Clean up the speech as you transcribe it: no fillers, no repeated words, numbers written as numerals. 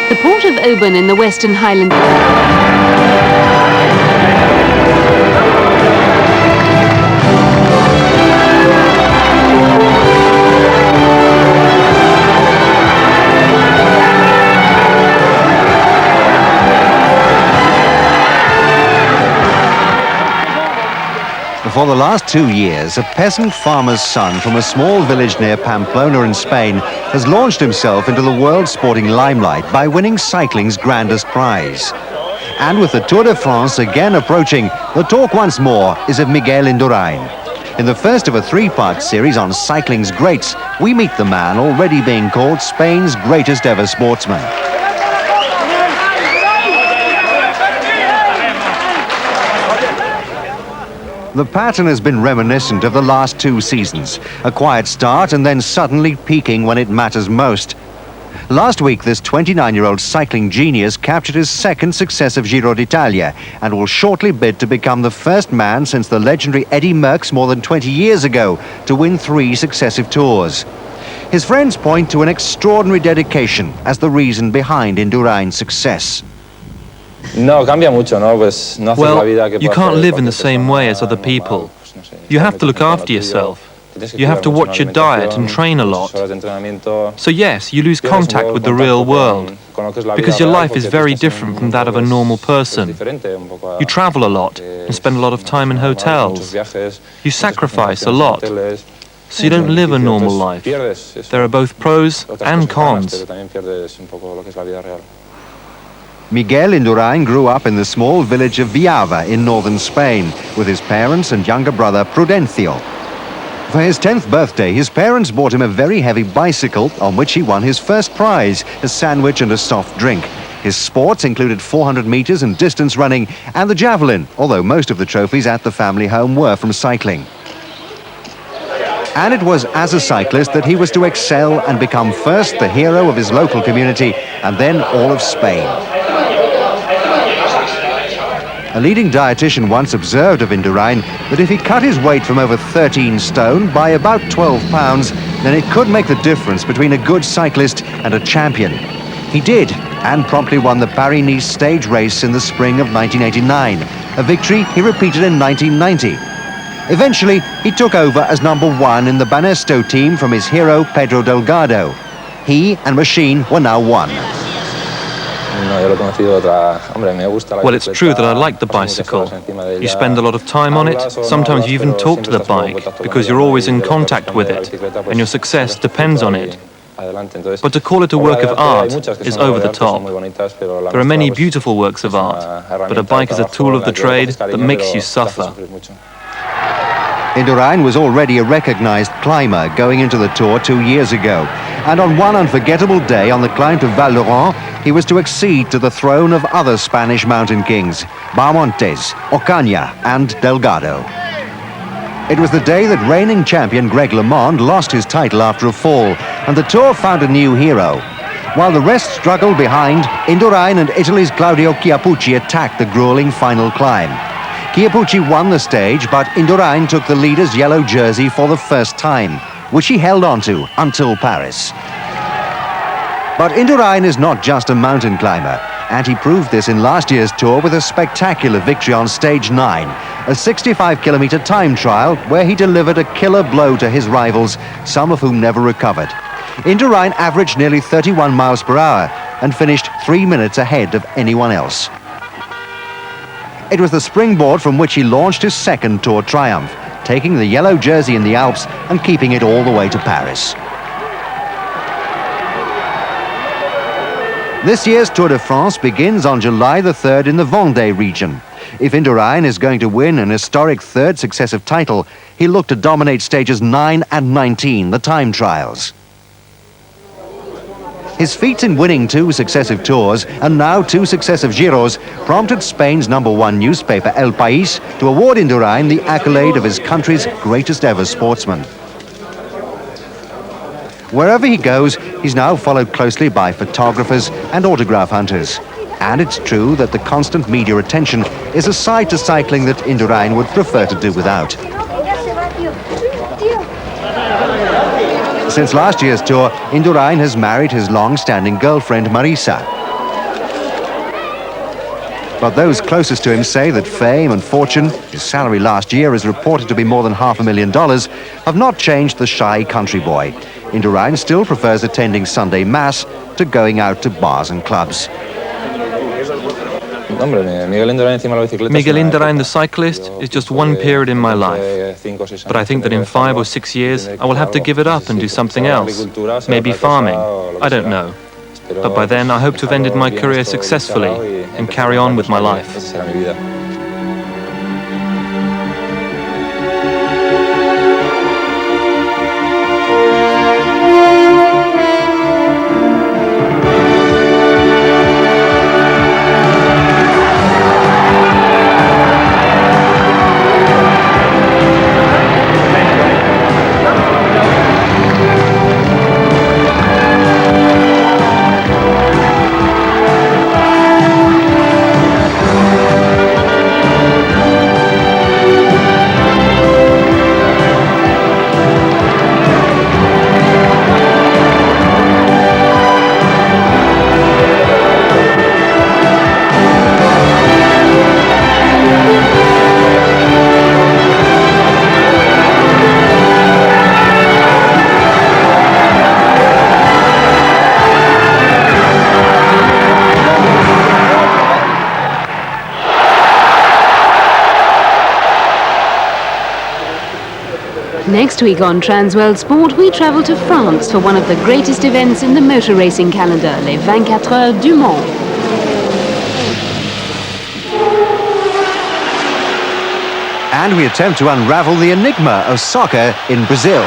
The port of Oban in the Western Highlands. For the last 2 years, a peasant farmer's son from a small village near Pamplona in Spain has launched himself into the world sporting limelight by winning cycling's grandest prize. And with the Tour de France again approaching, the talk once more is of Miguel Indurain. In the first of a 3-part series on cycling's greats, we meet the man already being called Spain's greatest ever sportsman. The pattern has been reminiscent of the last 2 seasons. A quiet start and then suddenly peaking when it matters most. Last week, this 29-year-old cycling genius captured his 2nd successive Giro d'Italia and will shortly bid to become the first man since the legendary Eddy Merckx more than 20 years ago to win 3 successive tours. His friends point to an extraordinary dedication as the reason behind Indurain's success. Well, you can't live in the same way as other people. You have to look after yourself. You have to watch your diet and train a lot. So yes, you lose contact with the real world, because your life is very different from that of a normal person. You travel a lot and spend a lot of time in hotels. You sacrifice a lot, so you don't live a normal life. There are both pros and cons. Miguel Indurain grew up in the small village of Viava in northern Spain with his parents and younger brother Prudencio. For his 10th birthday, his parents bought him a very heavy bicycle on which he won his first prize, a sandwich and a soft drink. His sports included 400 meters and distance running and the javelin, although most of the trophies at the family home were from cycling. And it was as a cyclist that he was to excel and become first the hero of his local community and then all of Spain. A leading dietitian once observed of Indurain that if he cut his weight from over 13 stone by about 12 pounds, then it could make the difference between a good cyclist and a champion. He did, and promptly won the Paris-Nice stage race in the spring of 1989, a victory he repeated in 1990. Eventually, he took over as #1 in the Banesto team from his hero Pedro Delgado. He and Machine were now one. Well, it's true that I like the bicycle. You spend a lot of time on it. Sometimes you even talk to the bike because you're always in contact with it and your success depends on it. But to call it a work of art is over the top. There are many beautiful works of art, but a bike is a tool of the trade that makes you suffer. Indurain was already a recognized climber going into the Tour 2 years ago. And on one unforgettable day on the climb to Val Laurent, he was to accede to the throne of other Spanish mountain kings, Bahamontes, Ocaña and Delgado. It was the day that reigning champion Greg LeMond lost his title after a fall, and the Tour found a new hero. While the rest struggled behind, Indurain and Italy's Claudio Chiappucci attacked the grueling final climb. Chiappucci won the stage, but Indurain took the leader's yellow jersey for the first time, which he held onto until Paris. But Indurain is not just a mountain climber, and he proved this in last year's Tour with a spectacular victory on stage 9, a 65-kilometer time trial where he delivered a killer blow to his rivals, some of whom never recovered. Indurain averaged nearly 31 miles per hour and finished 3 minutes ahead of anyone else. It was the springboard from which he launched his 2nd Tour triumph, taking the yellow jersey in the Alps and keeping it all the way to Paris. This year's Tour de France begins on July the 3rd in the Vendée region. If Indurain is going to win an historic 3rd successive title, he'll look to dominate stages 9 and 19, the time trials. His feats in winning 2 successive Tours and now 2 successive Giros prompted Spain's #1 newspaper El País to award Indurain the accolade of his country's greatest ever sportsman. Wherever he goes, he's now followed closely by photographers and autograph hunters. And it's true that the constant media attention is a side to cycling that Indurain would prefer to do without. Since last year's Tour, Indurain has married his long-standing girlfriend Marisa. But those closest to him say that fame and fortune, his salary last year is reported to be more than $500,000, have not changed the shy country boy. Indurain still prefers attending Sunday Mass to going out to bars and clubs. Miguel Indurain, the cyclist, is just one period in my life. But I think that in 5 or 6 years, I will have to give it up and do something else. Maybe farming. I don't know. But by then, I hope to have ended my career successfully and carry on with my life. Next week on Transworld Sport, we travel to France for one of the greatest events in the motor racing calendar, les 24 Heures du Mans. And we attempt to unravel the enigma of soccer in Brazil.